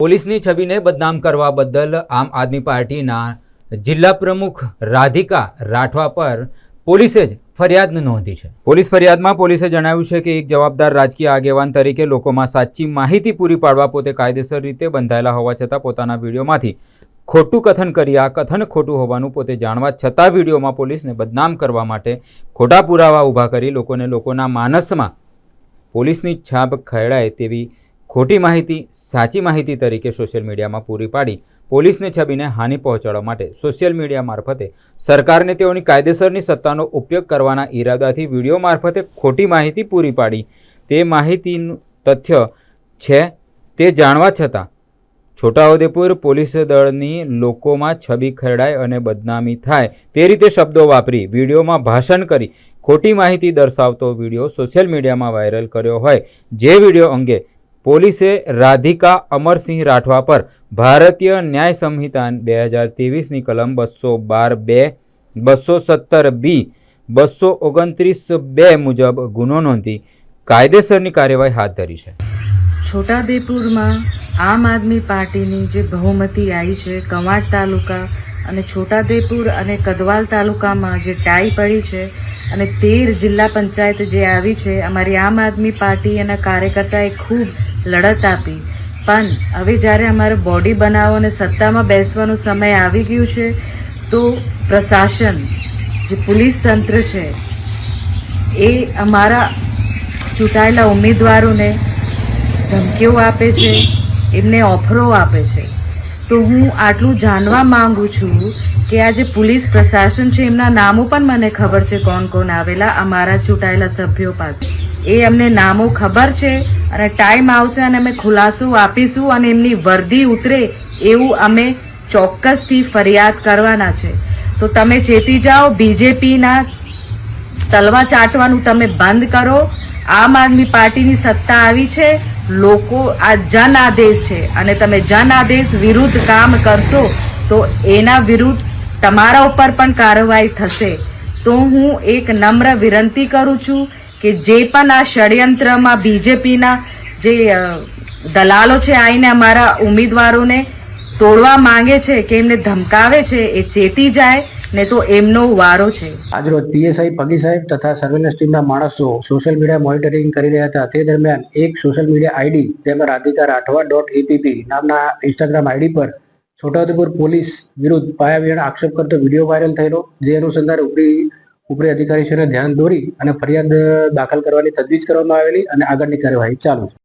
પોલીસની છબીને બદનામ કરવા બદલ આમ આદમી પાર્ટીના જિલ્લા પ્રમુખ રાધિકા રાઠવા પર પોલીસે જ ફરિયાદ નોંધી છે। પોલીસ ફરિયાદમાં પોલીસે જણાવ્યું છે કે એક જવાબદાર રાજકીય આગેવાન તરીકે લોકોમાં સાચી માહિતી પૂરી પાડવા પોતે કાયદેસર રીતે બંધાયેલા હોવા છતાં પોતાના વિડીયોમાંથી ખોટું કથન કરી આ કથન ખોટું હોવાનું પોતે જાણવા છતાં વિડીયોમાં પોલીસને બદનામ કરવા માટે ખોટા પુરાવા ઊભા કરી લોકોના માનસમાં પોલીસની છાપ ખેડાય તેવી ખોટી માહિતી સાચી માહિતી તરીકે સોશિયલ મીડિયામાં પૂરી પાડી પોલીસની છબીને હાનિ પહોંચાડવા માટે સોશિયલ મીડિયા મારફતે સરકારને તેઓની કાયદેસરની સત્તાનો ઉપયોગ કરવાના ઈરાદાથી વિડીયો મારફતે ખોટી માહિતી પૂરી પાડી તે માહિતીનું તથ્ય છે તે જાણવા છતાં છોટાઉદેપુર પોલીસ દળની લોકોમાં છબી ખેડાય અને બદનામી થાય તે રીતે શબ્દો વાપરી વિડીયોમાં ભાષણ કરી ખોટી માહિતી દર્શાવતો વિડીયો સોશિયલ મીડિયામાં વાયરલ કર્યો હોય જે વિડીયો અંગે પોલીસે રાધિકા અમરસિંહ રાઠવા પર ભારતીય ન્યાય સંહિતા 2023ની કલમ 212(2) 217(b) 229(2) મુજબ ગુનો નોંધી કાયદેસરની કાર્યવાહી હાથ ધરી છે। છોટાઉદેપુરમાં આમ આદમી પાર્ટીની જે બહુમતી આવી છે કવાંટ તાલુકા અને છોટાઉદેપુર અને કદવાલ તાલુકામાં જે ટાઈ પડી છે અને 13 જિલ્લા પંચાયત જે આવી છે અમારી આમ આદમી પાર્ટી એના કાર્યકર્તાએ ખૂબ લડત આપી પણ હવે જ્યારે અમારે બોડી બનાવો અને સત્તામાં બેસવાનો સમય આવી ગયું છે તો પ્રશાસન જે પોલીસ તંત્ર છે એ અમારા ચૂંટાયેલા ઉમેદવારોને ધમકીઓ આપે છે એમને ઓફરો આપે છે। તો હું આટલું જાણવા માંગુ છું કે આ જે પોલીસ પ્રશાસન છે એમના નામો પણ મને ખબર છે કોણ કોણ આવેલા અમારા ચૂંટાયેલા સભ્યો પાસે એ અમને નામો ખબર છે અને ટાઈમ આવશે અને અમે ખુલાસો આપીશું અને એમની વર્દી ઉતરે એવું અમે ચોક્કસથી ફરિયાદ કરવાના છે। તો તમે ચેતી જાઓ બીજેપીના તલવા ચાટવાનું તમે બંધ કરો। આમ આદમી પાર્ટીની સત્તા આવી છે લોકો આ જન આદેશ છે અને તમે જન આદેશ વિરુદ્ધ કામ કરશો તો એના વિરુદ્ધ તમારા ઉપર પણ કાર્યવાહી થશે। તો હું એક નમ્ર વિનંતી કરું છું કે જે પણ આ ષડયંત્રમાં બીજેપીના જે દલાલો છે આવીને અમારા ઉમેદવારોને તોડવા માંગે છે કે એમને ધમકાવે છે એ ચેતી જાય ને તો એમનો વારો છે। આજરોજ પીએસઆઈ પગી સાહેબ તથા સર્વેલન્સ ટીમના માણસો સોશિયલ મીડિયા મોનિટરિંગ કરી રહ્યા હતા તે દરમિયાન એક સોશિયલ મીડિયા આઈડી જેમાં રાધિકા રાઠવા.app નામના ઇન્સ્ટાગ્રામ આઈડી પર છોટાઉદેપુર પોલીસ વિરુદ્ધ પાયાવિહોણા આક્ષેપ કરતો વિડીયો વાયરલ થયેલો જે અનુસંધાને ઉપરી અધિકારીઓને ધ્યાન દોરી અને ફરિયાદ દાખલ કરવાની તજવીજ કરવામાં આવેલી અને આગળની કાર્યવાહી ચાલુ છે।